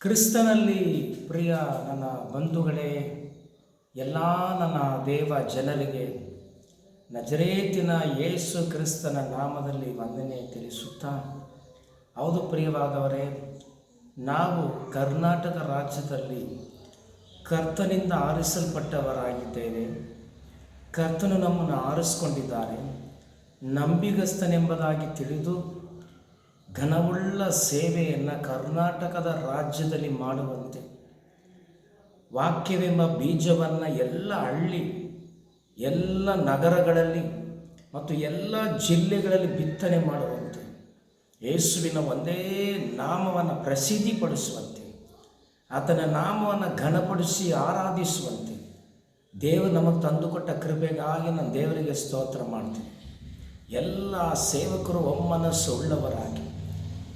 ಕ್ರಿಸ್ತನಲ್ಲಿ ಪ್ರಿಯ ನನ್ನ ಬಂಧುಗಳೇ, ಎಲ್ಲ ನನ್ನ ದೇವ ಜನರಿಗೆ ನಜರೇತಿನ ಯೇಸು ಕ್ರಿಸ್ತನ ನಾಮದಲ್ಲಿ ವಂದನೆ ತಿಳಿಸುತ್ತಾ, ಹೌದು ಪ್ರಿಯವಾದವರೇ, ನಾವು ಕರ್ನಾಟಕ ರಾಜ್ಯದಲ್ಲಿ ಕರ್ತನಿಂದ ಆರಿಸಲ್ಪಟ್ಟವರಾಗಿದ್ದೇವೆ. ಕರ್ತನು ನಮ್ಮನ್ನು ಆರಿಸಿಕೊಂಡಿದ್ದಾರೆ. ನಂಬಿಗಸ್ತನೆಂಬುದಾಗಿ ತಿಳಿದು ಘನವುಳ್ಳ ಸೇವೆಯನ್ನು ಕರ್ನಾಟಕದ ರಾಜ್ಯದಲ್ಲಿ ಮಾಡುವಂತೆ, ವಾಕ್ಯವೆಂಬ ಬೀಜವನ್ನು ಎಲ್ಲ ಹಳ್ಳಿ, ಎಲ್ಲ ನಗರಗಳಲ್ಲಿ ಮತ್ತು ಎಲ್ಲ ಜಿಲ್ಲೆಗಳಲ್ಲಿ ಬಿತ್ತನೆ ಮಾಡುವಂತೆ, ಯೇಸುವಿನ ಒಂದೇ ನಾಮವನ್ನು ಪ್ರಸಿದ್ಧಿಪಡಿಸುವಂತೆ, ಆತನ ನಾಮವನ್ನು ಘನಪಡಿಸಿ ಆರಾಧಿಸುವಂತೆ ದೇವರು ನಮಗೆ ತಂದುಕೊಟ್ಟ ಕೃಪೆಗಾಗಿ ನಾನು ದೇವರಿಗೆ ಸ್ತೋತ್ರ ಮಾಡ್ತೀನಿ. ಎಲ್ಲ ಸೇವಕರು ಒಮ್ಮನಸ್ಸು ಉಳ್ಳವರಾಗಿ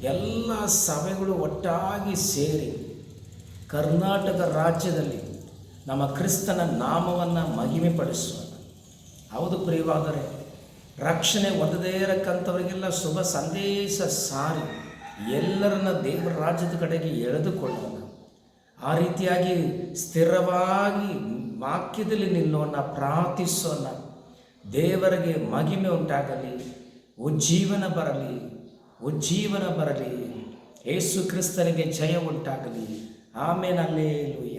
ಎಲ್ಲ ಸಭೆಗಳು ಒಟ್ಟಾಗಿ ಸೇರಿ ಕರ್ನಾಟಕ ರಾಜ್ಯದಲ್ಲಿ ನಮ್ಮ ಕ್ರಿಸ್ತನ ನಾಮವನ್ನು ಮಹಿಮೆಪಡಿಸೋಣ. ಹೌದು ಪ್ರಿಯವಾದರೆ, ರಕ್ಷಣೆ ಹೊಂದದೇ ಇರಕ್ಕಂಥವರಿಗೆಲ್ಲ ಶುಭ ಸಂದೇಶ ಸಾರಿ ಎಲ್ಲರನ್ನ ದೇವರ ರಾಜ್ಯದ ಕಡೆಗೆ ಎಳೆದುಕೊಳ್ಳೋಣ. ಆ ರೀತಿಯಾಗಿ ಸ್ಥಿರವಾಗಿ ವಾಕ್ಯದಲ್ಲಿ ನಿಲ್ಲೋಣ, ಪ್ರಾರ್ಥಿಸೋಣ. ದೇವರಿಗೆ ಮಹಿಮೆ ಉಂಟಾಗಲಿ, ಉಜ್ಜೀವನ ಬರಲಿ, ಯೇಸು ಕ್ರಿಸ್ತನಿಗೆ ಜಯ ಉಂಟಾಗಲಿ. ಆಮೇಲೆ ಅಲ್ಲೇಲೂಯ.